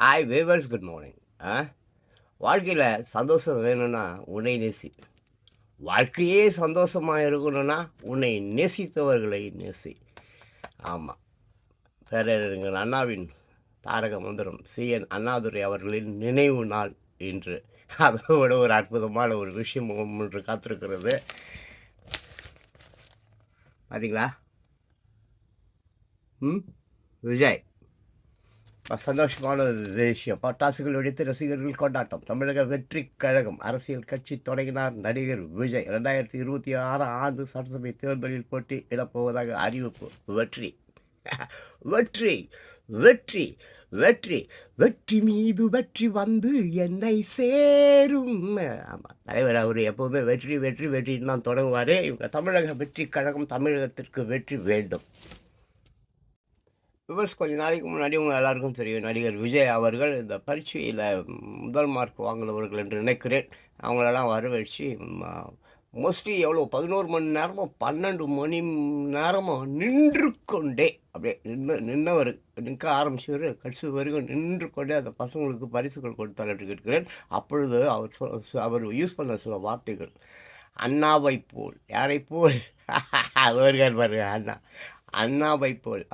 Hi wavers, good morning. ஆ வாழ்க்கையில் சந்தோஷம் வேணும்னா உன்னை நேசி. வாழ்க்கையே சந்தோஷமாக இருக்கணும்னா உன்னை நேசித்தவர்களை நேசி. ஆமாம், பேரறிஞர் அண்ணாவின் தாரக மந்திரம் சிஎன் அண்ணாதுரை அவர்களின் நினைவு நாள் இன்று. அதோட ஒரு அற்புதமான ஒரு விஷயம் ஒன்று காத்திருக்கிறது. பார்த்தீங்களா? விஜய் சந்தோஷமான ஒரு விஷயம். பட்டாசுகள் வெடித்து ரசிகர்கள் கொண்டாட்டம். தமிழக வெற்றி கழகம் அரசியல் கட்சி தொடங்கினார் நடிகர் விஜய். 2026 ஆண்டு சட்டசபை தேர்தலில் போட்டியிடப் போவதாக அறிவிப்பு. வெற்றி வெற்றி வெற்றி வெற்றி வெற்றி மீது வெற்றி வந்து என்னை சேரும். ஆமாம், தலைவர் அவர் எப்போவுமே வெற்றி வெற்றி வெற்றின்னு தான் தொடங்குவார். இவங்க தமிழக வெற்றி கழகம் தமிழகத்திற்கு வெற்றி வேண்டும். விவர்ஸ், கொஞ்ச நாளைக்கு முன்னாடி உங்கள் எல்லாருக்கும் தெரியும், நடிகர் விஜய் அவர்கள் இந்த பரீட்சையில் முதல் மார்க் வாங்கினவர்கள் என்று நினைக்கிறேன். அவங்களெல்லாம் வரவழைச்சு மோஸ்ட்லி எவ்வளோ 11 மணி நேரமோ 12 மணி நேரமோ நின்று கொண்டே அப்படியே நின்னவர் நிற்க ஆரம்பிச்சவர் கடைசி வரைக்கும் நின்று கொண்டே அந்த பசங்களுக்கு பரிசுகள் கொடுத்தார் என்று கேட்கிறேன். அப்பொழுது அவர் யூஸ் பண்ண சில வார்த்தைகள், அண்ணாவை போல். யாரை போல்? அவர் பாருங்க, அண்ணாவை போல்.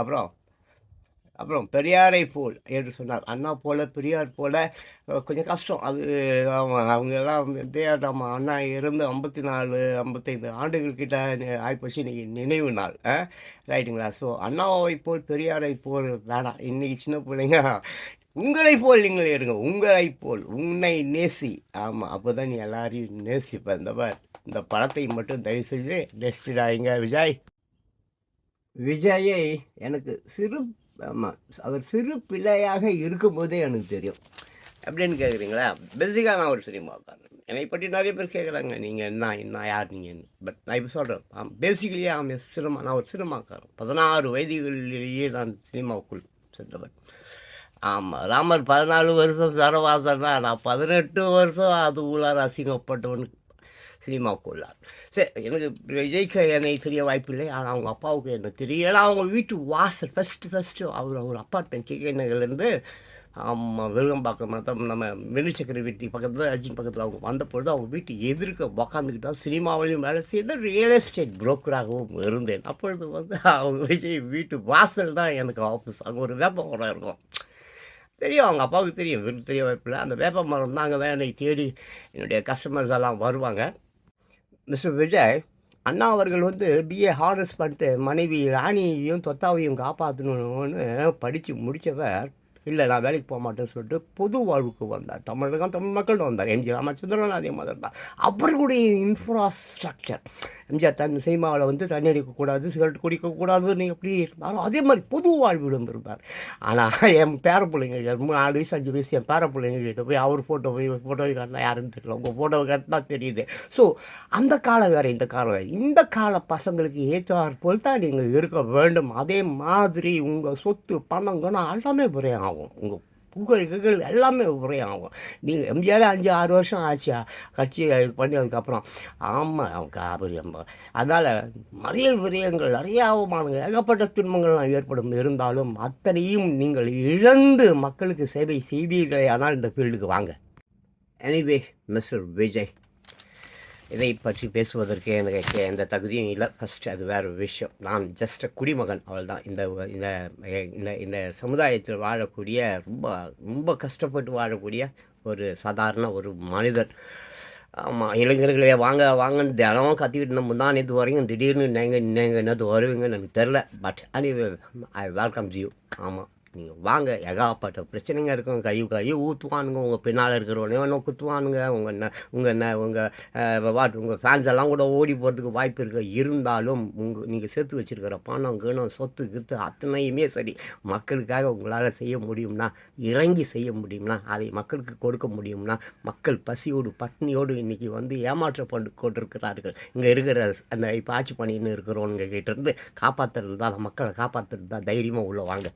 அப்புறம் பெரியாரை போல் என்று சொன்னார். அண்ணா போல் பெரியார் போல் கொஞ்சம் கஷ்டம் அது. அவங்க எல்லாம் நம்ம அண்ணா இருந்து 54 55 ஆண்டுகள் கிட்ட ஆகிப்போச்சு. இன்றைக்கி நினைவு நாள், ரைட்டுங்களா? ஸோ அண்ணாவை போல் பெரியாரை போல் வேணாம். இன்றைக்கி சின்ன பிள்ளைங்க உங்களை போல் நீங்கள் இருங்க. உங்களை போல் உன்னை நேசி. ஆமாம், அப்போ தான் நீ எல்லாரையும் நேசிப்ப. இந்த படத்தை மட்டும் தயவு செஞ்சு நேசிடாதீங்க. விஜயை எனக்கு ஆமாம், அவர் சிறு பிள்ளையாக இருக்கும்போதே எனக்கு தெரியும். எப்படின்னு கேட்குறீங்களா? பேசிக்காக நான் ஒரு சினிமாக்காரன். என்னை பற்றி நிறைய பேர் கேட்குறாங்க, நீங்கள் என்ன யார் நீங்கள்? பட் நான் இப்போ சொல்கிறேன், பேசிக்கலி நான் ஒரு சினிமாக்காரன். 16 வயதுகளிலேயே நான் சினிமாவுக்குள் சென்றவன். ஆமாம், ராமர் 14 வருஷம் சரவாசன்னா, நான் 18 வருஷம் அது உள்ளார அசிங்கப்பட்டவன் சினிமாவுக்குள்ளார். சரி, எனக்கு விஜய்க்கு என்னை தெரிய வாய்ப்பில்லை. ஆனால் அவங்க அப்பாவுக்கு என்ன தெரியும். ஏன்னா அவங்க வீட்டு வாசல் ஃபஸ்ட்டு அவர் அப்பார்ட்மெண்ட் கேகே நகர்லேருந்து விருகம்பாக்கம் நம்ம வெள்ளிச்சக்கரை வீட்டு பக்கத்தில் அர்ஜுன் பக்கத்தில் அவங்க வந்தபொழுது அவங்க வீட்டு எதிர்க்க உக்காந்துக்கிட்டு தான் சினிமாவிலையும் வேலை செய்து ரியல் எஸ்டேட் புரோக்கராகவும் இருந்தேன். அப்பொழுது அவங்க விஜய் வீட்டு வாசல் தான் எனக்கு ஆஃபீஸ். அங்கே ஒரு வேப்ப மரம் இருக்கும், தெரியும். அவங்க அப்பாவுக்கு தெரியும், தெரிய வாய்ப்பில்லை. அந்த வேப்ப மரம் தான் அங்கே தான் என்னை தேடி என்னுடைய கஸ்டமர்ஸ் எல்லாம் வருவாங்க. மிஸ்டர் விஜய், அண்ணா அவர்கள் பிஏ ஹானர்ஸ் பண்ணிட்டு மனைவி ராணியையும் தொத்தாவையும் காப்பாற்றணும்னு படித்து முடித்தவர், இல்லை நான் வேலைக்கு போக மாட்டேன்னு சொல்லிட்டு பொது வாழ்வுக்கு வந்தார். தமிழ் மக்கள் வந்தார். எம்ஜி ராமச்சந்திரன் அதே மாதிரி தான். அவர்களுடைய இன்ஃப்ராஸ்ட்ரக்சர், எம்ஜிஆர் சினிமாவில் தண்ணி அடிக்கக்கூடாது, சிகரெட் குடிக்கக்கூடாதுன்னு எப்படி இருந்தாலும் அதே மாதிரி பொது வாழ்விடம் இருந்தார். ஆனால் என் பேரப்பிள்ளைங்க 4 வயசு 5 வயசு என் பேரப்பிள்ளைங்க கிட்ட போய் அவர் ஃபோட்டோவை காட்டினா யாருன்னு தெரியல, உங்கள் ஃபோட்டோவை காட்டினா தெரியுது. ஸோ அந்த காலம் வேறு, இந்த காலம் வேறு. இந்த கால பசங்களுக்கு ஏற்றாற் போல் தான் நீங்கள் இருக்க வேண்டும். அதே மாதிரி உங்கள் சொத்து பணங்கன்னா எல்லாமே விரயம் ஆகும். உங்கள் புகழ்கள் எல்லாமே விரயம் ஆகும். நீங்கள் எம்ஜிஆர் 5-6 வருஷம் ஆச்சா கட்சி பண்ணி அதுக்கப்புறம். ஆமாம், அதனால் நிறைய விரயங்கள், நிறைய அவமானங்கள், ஏகப்பட்ட துன்பங்கள்லாம் ஏற்படும். இருந்தாலும் அத்தனையும் நீங்கள் இழந்து மக்களுக்கு சேவை செய்வீர்களே. ஆனால் இந்த ஃபீல்டுக்கு வாங்க. எனிவே, மிஸ்டர் விஜய், இதை பற்றி பேசுவதற்கு எனக்கு எந்த தகுதியும் இல்லை. ஃபஸ்ட்டு அது வேறு விஷயம். நான் ஜஸ்ட் குடிமகன், அவள் தான். இந்த இந்த இந்த சமுதாயத்தில் வாழக்கூடிய ரொம்ப ரொம்ப கஷ்டப்பட்டு வாழக்கூடிய ஒரு சாதாரண ஒரு மனிதன். ஆமாம், இளைஞர்களே வாங்க வாங்கன்னு தினமும் கத்திக்கிட்டு நம்ம தான் நேற்று வரைக்கும் திடீர்னு நீங்கள் என்னது வருவீங்கன்னு எனக்கு தெரில. But அனிவே, I welcome you. ஆமாம், நீங்கள் வாங்க. ஏகாப்பட்ட பிரச்சனைங்க இருக்கும். கழுவி ஊற்றுவானுங்க. உங்கள் பின்னால் இருக்கிறவனே ஒன்றும் குத்துவானுங்க. உங்கள் ஃபேன்ஸ் எல்லாம் கூட ஓடி போகிறதுக்கு வாய்ப்பு இருக்குது. இருந்தாலும் நீங்கள் சேர்த்து வச்சுருக்கிற பணம் கீணம் சொத்து கித்து அத்தனையுமே சரி, மக்களுக்காக உங்களால் செய்ய முடியும்னா, இறங்கி செய்ய முடியும்னா, அதை மக்களுக்கு கொடுக்க முடியும்னா, மக்கள் பசியோடு பட்னியோடு இன்றைக்கி ஏமாற்றப்பட்டு கொண்டிருக்கிறார்கள். இங்கே இருக்கிற அந்த இப்போ ஆட்சி பண்ணின்னு இருக்கிறவங்க கிட்டேருந்து காப்பாற்றுறது தான், மக்களை காப்பாற்றுறது தான். தைரியமாக உள்ளே வாங்க.